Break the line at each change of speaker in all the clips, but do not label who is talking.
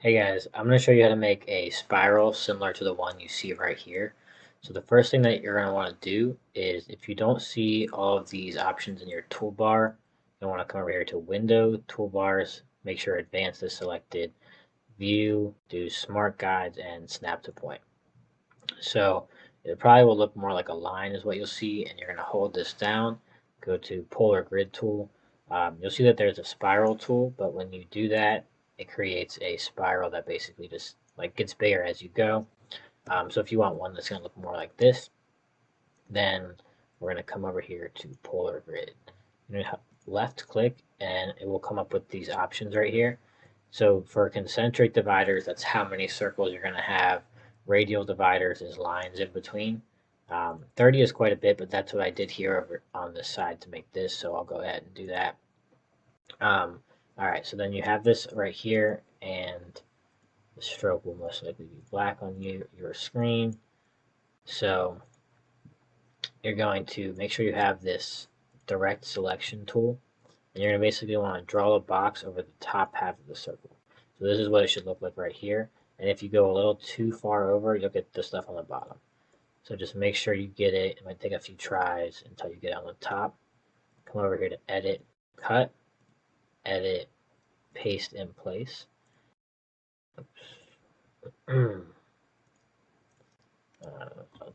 Hey guys, I'm going to show you how to make a spiral similar to the one you see right here. So the first thing that you're going to want to do is if you don't see all of these options in your toolbar, you want to come over here to Window, Toolbars, make sure Advanced is selected, View, do Smart Guides, and Snap to Point. So it probably will look more like a line is what you'll see, and you're going to hold this down, go to Polar Grid Tool. You'll see that there's a spiral tool, but when you do that, it creates a spiral that basically just like gets bigger as you go. So if you want one that's going to look more like this, then we're going to come over here to Polar Grid. You're going to left click, and it will come up with these options right here. So for concentric dividers, that's how many circles you're going to have. Radial dividers is lines in between. 30 is quite a bit, but that's what I did here over on this side to make this, so I'll go ahead and do that. All right, so then you have this right here, and the stroke will most likely be black on your screen. So you're going to make sure you have this direct selection tool, and you're going to basically want to draw a box over the top half of the circle. So this is what it should look like right here. And if you go a little too far over, you'll get the stuff on the bottom. So just make sure you get it. It might take a few tries until you get it on the top. Come over here to Edit, Cut, Edit, Paste in Place. Let's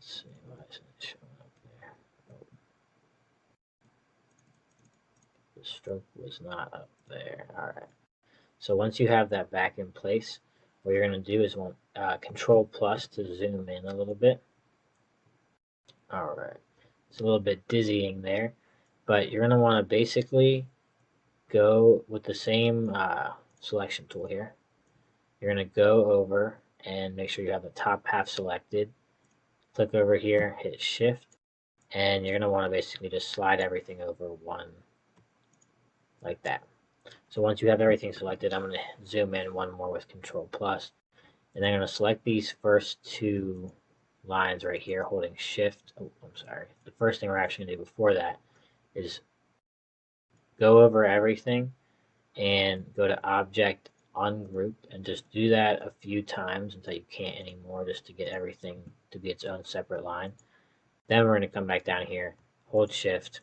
see why isn't it showing up there. Oh, the stroke was not up there. All right. So once you have that back in place, what you're going to do is want Control plus to zoom in a little bit. All right. It's a little bit dizzying there, but you're going to want to basically go with the same selection tool here. You're going to go over and make sure you have the top half selected. Click over here, hit Shift, and you're going to want to basically just slide everything over one like that. So once you have everything selected, I'm going to zoom in one more with Control plus, and I'm going to select these first two lines right here, holding Shift. Oh, I'm sorry. The first thing we're actually going to do before that is go over everything and go to Object, Ungroup, and just do that a few times until you can't anymore, just to get everything to be its own separate line. Then we're going to come back down here, hold Shift,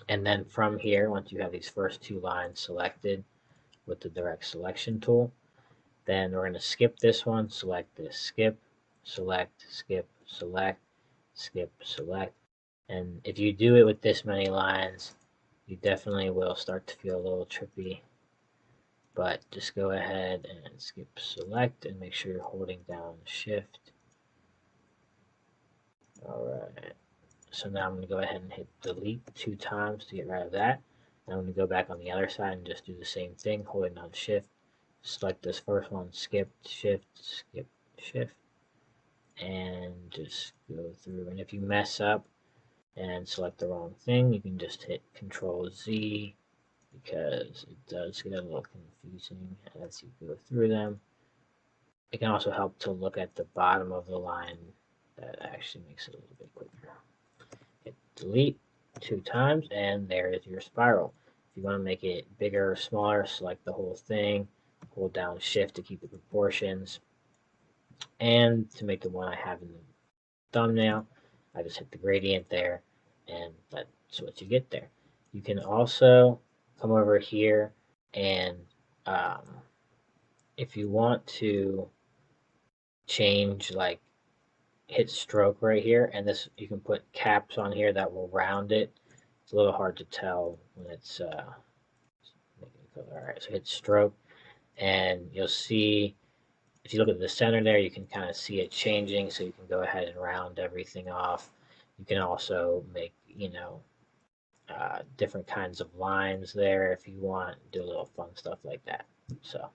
and then from here, once you have these first two lines selected with the direct selection tool, then we're going to skip this one, select this, skip, select, skip, select, skip, select. And if you do it with this many lines, you definitely will start to feel a little trippy. But just go ahead and skip select and make sure you're holding down Shift. Alright. So now I'm going to go ahead and hit delete 2 times to get rid of that. And I'm going to go back on the other side and just do the same thing, holding down Shift. Select this first one, skip, shift, skip, shift, and just go through. And if you mess up and select the wrong thing, you can just hit Control Z, because it does get a little confusing as you go through them. It can also help to look at the bottom of the line. That actually makes it a little bit quicker. Hit delete 2 times, and there is your spiral. If you want to make it bigger or smaller, select the whole thing, hold down Shift to keep the proportions, and to make the one I have in the thumbnail, I just hit the gradient there, and that's what you get there. You can also come over here and if you want to change, like, hit stroke right here, and this you can put caps on here that will round it. It's a little hard to tell when it's making a color. All right, so hit stroke, and you'll see if you look at the center there, you can kind of see it changing, so you can go ahead and round everything off. You can also make, different kinds of lines there if you want, do a little fun stuff like that. So